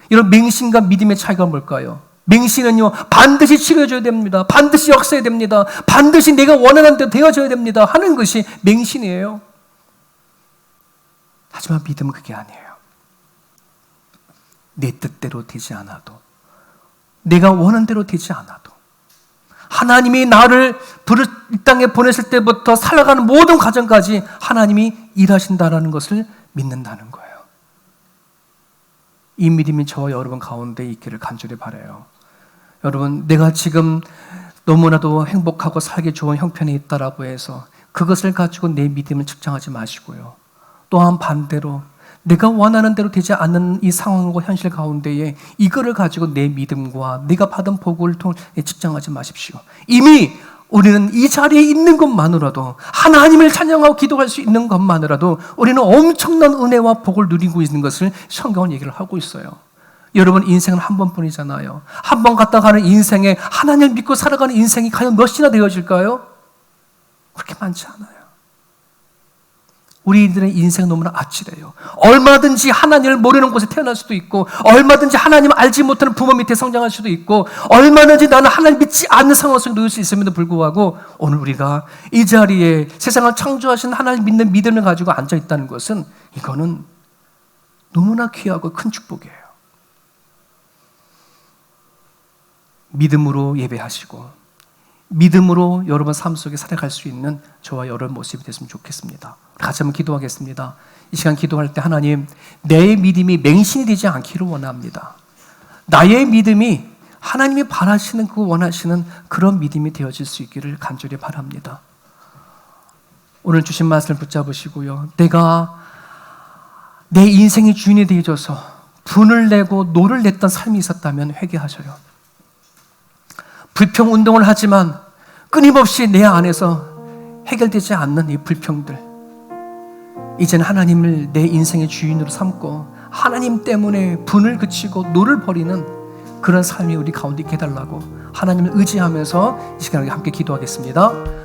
이런 맹신과 믿음의 차이가 뭘까요? 맹신은요, 반드시 치료해줘야 됩니다. 반드시 역사해야 됩니다. 반드시 내가 원하는 대로 되어져야 됩니다 하는 것이 맹신이에요. 하지만 믿음은 그게 아니에요. 내 뜻대로 되지 않아도, 내가 원하는 대로 되지 않아도, 하나님이 나를 이 땅에 보내실 때부터 살아가는 모든 과정까지 하나님이 일하신다라는 것을 믿는다는 거예요. 이 믿음이 저와 여러분 가운데 있기를 간절히 바라요. 여러분, 내가 지금 너무나도 행복하고 살기 좋은 형편에 있다라고 해서 그것을 가지고 내 믿음을 측정하지 마시고요. 또한 반대로 내가 원하는 대로 되지 않는 이 상황과 현실 가운데에 이거를 가지고 내 믿음과 내가 받은 복을 통해 측정하지 마십시오. 이미 우리는 이 자리에 있는 것만으로도, 하나님을 찬양하고 기도할 수 있는 것만으로도 우리는 엄청난 은혜와 복을 누리고 있는 것을 성경은 얘기를 하고 있어요. 여러분, 인생은 한 번뿐이잖아요. 한 번 갔다 가는 인생에 하나님을 믿고 살아가는 인생이 과연 몇이나 되어질까요? 그렇게 많지 않아요. 우리들의 인생은 너무나 아찔해요. 얼마든지 하나님을 모르는 곳에 태어날 수도 있고, 얼마든지 하나님을 알지 못하는 부모 밑에 성장할 수도 있고, 얼마든지 나는 하나님 믿지 않는 상황 속에 놓일 수 있음에도 불구하고 오늘 우리가 이 자리에 세상을 창조하신 하나님 믿는 믿음을 가지고 앉아 있다는 것은, 이거는 너무나 귀하고 큰 축복이에요. 믿음으로 예배하시고 믿음으로 여러분 삶 속에 살아갈 수 있는 저와 여러분 모습이 됐으면 좋겠습니다. 같이 한번 기도하겠습니다. 이 시간 기도할 때 하나님, 내 믿음이 맹신이 되지 않기를 원합니다. 나의 믿음이 하나님이 바라시는 그 원하시는 그런 믿음이 되어질 수 있기를 간절히 바랍니다. 오늘 주신 말씀을 붙잡으시고요. 내가 내 인생의 주인이 되어져서 분을 내고 노를 냈던 삶이 있었다면 회개하셔요. 불평 운동을 하지만 끊임없이 내 안에서 해결되지 않는 이 불평들, 이제는 하나님을 내 인생의 주인으로 삼고 하나님 때문에 분을 그치고 노를 버리는 그런 삶이 우리 가운데 있게 해달라고 하나님을 의지하면서 이 시간에 함께 기도하겠습니다.